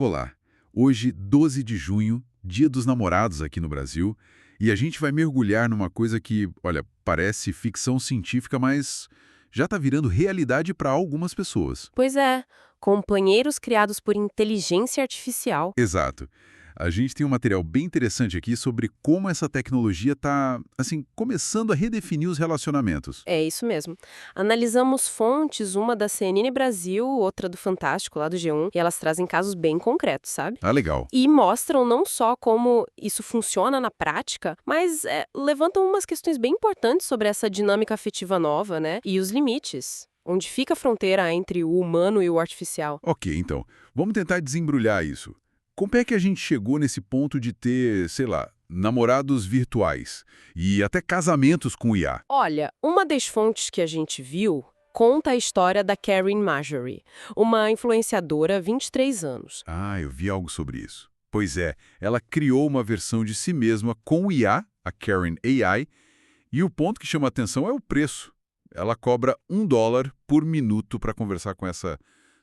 Olá, hoje, 12 de junho, Dia dos Namorados aqui no Brasil, e a gente vai mergulhar numa coisa que, olha, parece ficção científica, mas já está virando realidade para algumas pessoas. Pois é, companheiros criados por inteligência artificial. Exato. A gente tem um material bem interessante aqui sobre como essa tecnologia está, assim, começando a redefinir os relacionamentos. É isso mesmo. Analisamos fontes, uma da CNN Brasil, outra do Fantástico, lá do G1, e elas trazem casos bem concretos, sabe? Ah, legal. E mostram não só como isso funciona na prática, mas levantam umas questões bem importantes sobre essa dinâmica afetiva nova, né? E os limites. Onde fica a fronteira entre o humano e o artificial? Ok, então, vamos tentar desembrulhar isso. Como é que a gente chegou nesse ponto de ter, sei lá, namorados virtuais e até casamentos com IA? Olha, uma das fontes que a gente viu conta a história da Karen Marjorie, uma influenciadora 23 anos. Ah, eu vi algo sobre isso. Pois é, ela criou uma versão de si mesma com IA, a Karen AI, e o ponto que chama a atenção é o preço. Ela cobra $1 por minuto para conversar com essa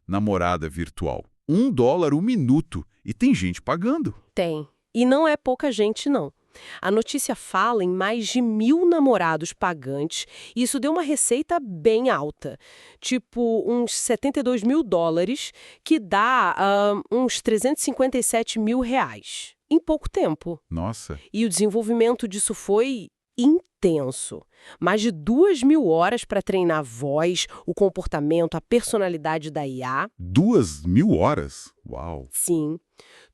namorada virtual. $1 o minuto. E tem gente pagando. Tem. E não é pouca gente, não. A notícia fala em mais de 1.000 namorados pagantes, e isso deu uma receita bem alta, tipo uns US$ 72.000, que dá uns R$ 357.000, em pouco tempo. Nossa, E o desenvolvimento disso foi intenso. Mais de 2.000 horas para treinar a voz, o comportamento, a personalidade da IA. 2.000 horas? Uau! Sim,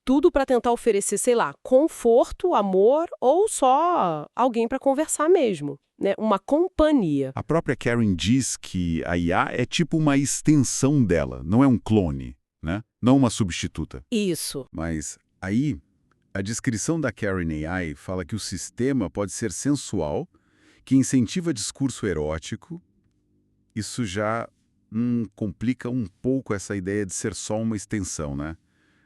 tudo para tentar oferecer, sei lá, conforto, amor ou só alguém para conversar mesmo, né? Uma companhia. A própria Karen diz que a IA é tipo uma extensão dela, não é um clone, né? Não uma substituta. Isso. Mas aí, a descrição da Karen AI fala que o sistema pode ser sensual, que incentiva discurso erótico. Isso já complica um pouco essa ideia de ser só uma extensão, né?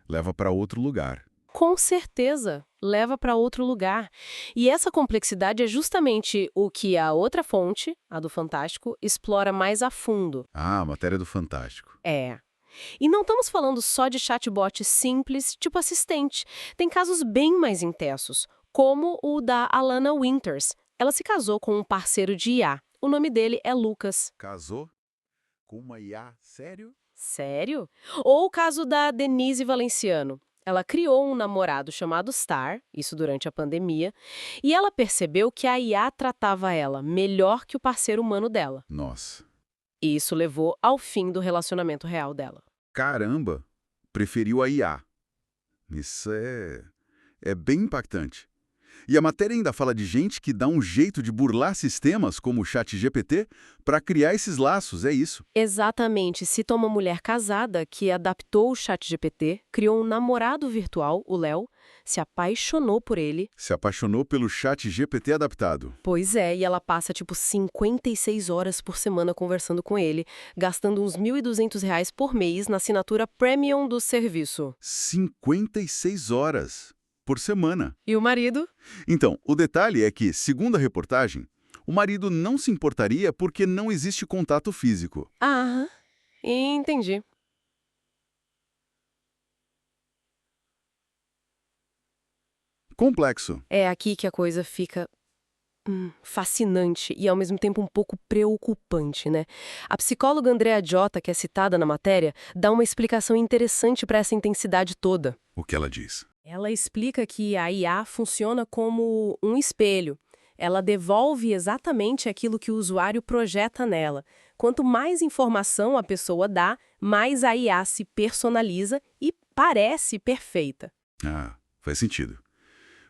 Leva para outro lugar. Com certeza, leva para outro lugar. E essa complexidade é justamente o que a outra fonte, a do Fantástico, explora mais a fundo. Ah, matéria do Fantástico. É. E não estamos falando só de chatbot simples, tipo assistente. Tem casos bem mais intensos, como o da Alana Winters. Ela se casou com um parceiro de IA. O nome dele é Lucas. Casou com uma IA? Sério? Sério? Ou o caso da Denise Valenciano. Ela criou um namorado chamado Star, isso durante a pandemia, e ela percebeu que a IA tratava ela melhor que o parceiro humano dela. Nossa. E isso levou ao fim do relacionamento real dela. Caramba! Preferiu a IA. Isso é bem impactante. E a matéria ainda fala de gente que dá um jeito de burlar sistemas como o ChatGPT para criar esses laços, é isso. Exatamente. Cita uma mulher casada que adaptou o ChatGPT, criou um namorado virtual, o Léo, se apaixonou por ele. Se apaixonou pelo ChatGPT adaptado. Pois é, e ela passa tipo 56 horas por semana conversando com ele, gastando uns R$ 1.200 por mês na assinatura premium do serviço. 56 horas por semana. E o marido? Então, o detalhe é que, segundo a reportagem, o marido não se importaria porque não existe contato físico. Ah, entendi. Complexo. É aqui que a coisa fica fascinante e ao mesmo tempo um pouco preocupante, né? A psicóloga Andrea Jotta, que é citada na matéria, dá uma explicação interessante para essa intensidade toda. O que ela diz? Ela explica que a IA funciona como um espelho. Ela devolve exatamente aquilo que o usuário projeta nela. Quanto mais informação a pessoa dá, mais a IA se personaliza e parece perfeita. Ah, faz sentido.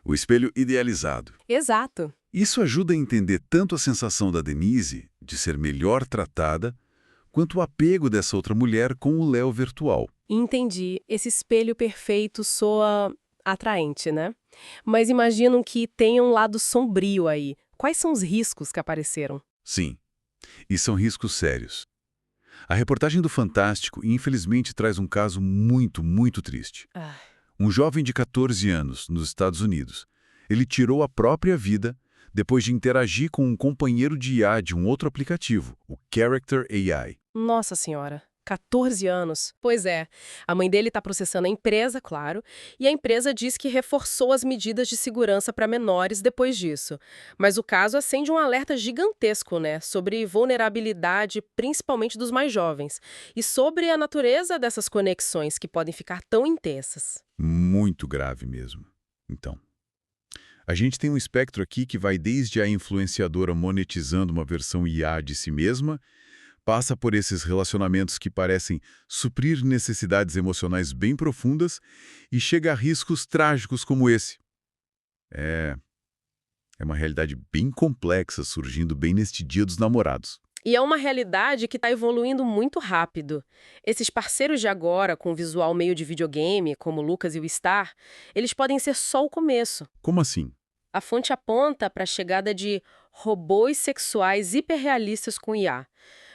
O espelho idealizado. Exato. Isso ajuda a entender tanto a sensação da Denise de ser melhor tratada, quanto o apego dessa outra mulher com o Léo virtual. Entendi. Esse espelho perfeito soa atraente, né? Mas imagino que tem um lado sombrio aí. Quais são os riscos que apareceram? Sim, e são riscos sérios. A reportagem do Fantástico, infelizmente, traz um caso muito, muito triste. Ah, Um jovem de 14 anos, nos Estados Unidos. Ele tirou a própria vida depois de interagir com um companheiro de IA de um outro aplicativo, o Character AI. nossa senhora. 14 anos. Pois é. A mãe dele está processando a empresa, claro, e a empresa diz que reforçou as medidas de segurança para menores depois disso. Mas o caso acende um alerta gigantesco, né, sobre vulnerabilidade, principalmente dos mais jovens, e sobre a natureza dessas conexões que podem ficar tão intensas. Muito grave mesmo. Então, a gente tem um espectro aqui que vai desde a influenciadora monetizando uma versão IA de si mesma, passa por esses relacionamentos que parecem suprir necessidades emocionais bem profundas e chega a riscos trágicos como esse. É, é uma realidade bem complexa surgindo bem neste Dia dos Namorados. E é uma realidade que está evoluindo muito rápido. Esses parceiros de agora, com visual meio de videogame, como o Lucas e o Star, eles podem ser só o começo. Como assim? A fonte aponta para a chegada de robôs sexuais hiperrealistas com IA,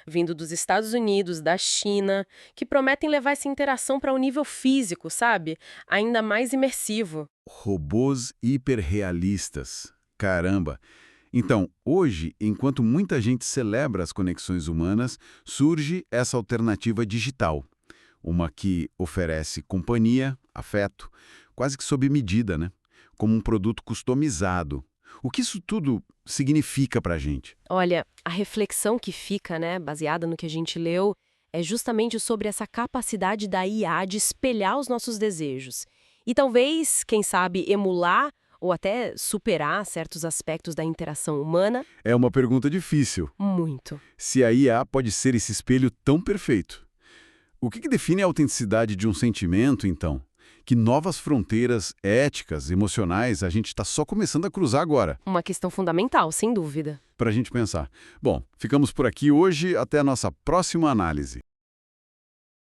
vindo dos Estados Unidos, da China, que prometem levar essa interação para um nível físico, sabe? Ainda mais imersivo. Robôs hiperrealistas. Caramba! Então, hoje, enquanto muita gente celebra as conexões humanas, surge essa alternativa digital. Uma que oferece companhia, afeto, quase que sob medida, né? Como um produto customizado. O que isso tudo significa pra gente? Olha, a reflexão que fica, né, baseada no que a gente leu, é justamente sobre essa capacidade da IA de espelhar os nossos desejos. E talvez, quem sabe, emular ou até superar certos aspectos da interação humana. É uma pergunta difícil. Muito. Se a IA pode ser esse espelho tão perfeito. O que define a autenticidade de um sentimento, então? Que novas fronteiras éticas, emocionais, a gente está só começando a cruzar agora. Uma questão fundamental, sem dúvida. Para a gente pensar. Bom, ficamos por aqui hoje. Até a nossa próxima análise.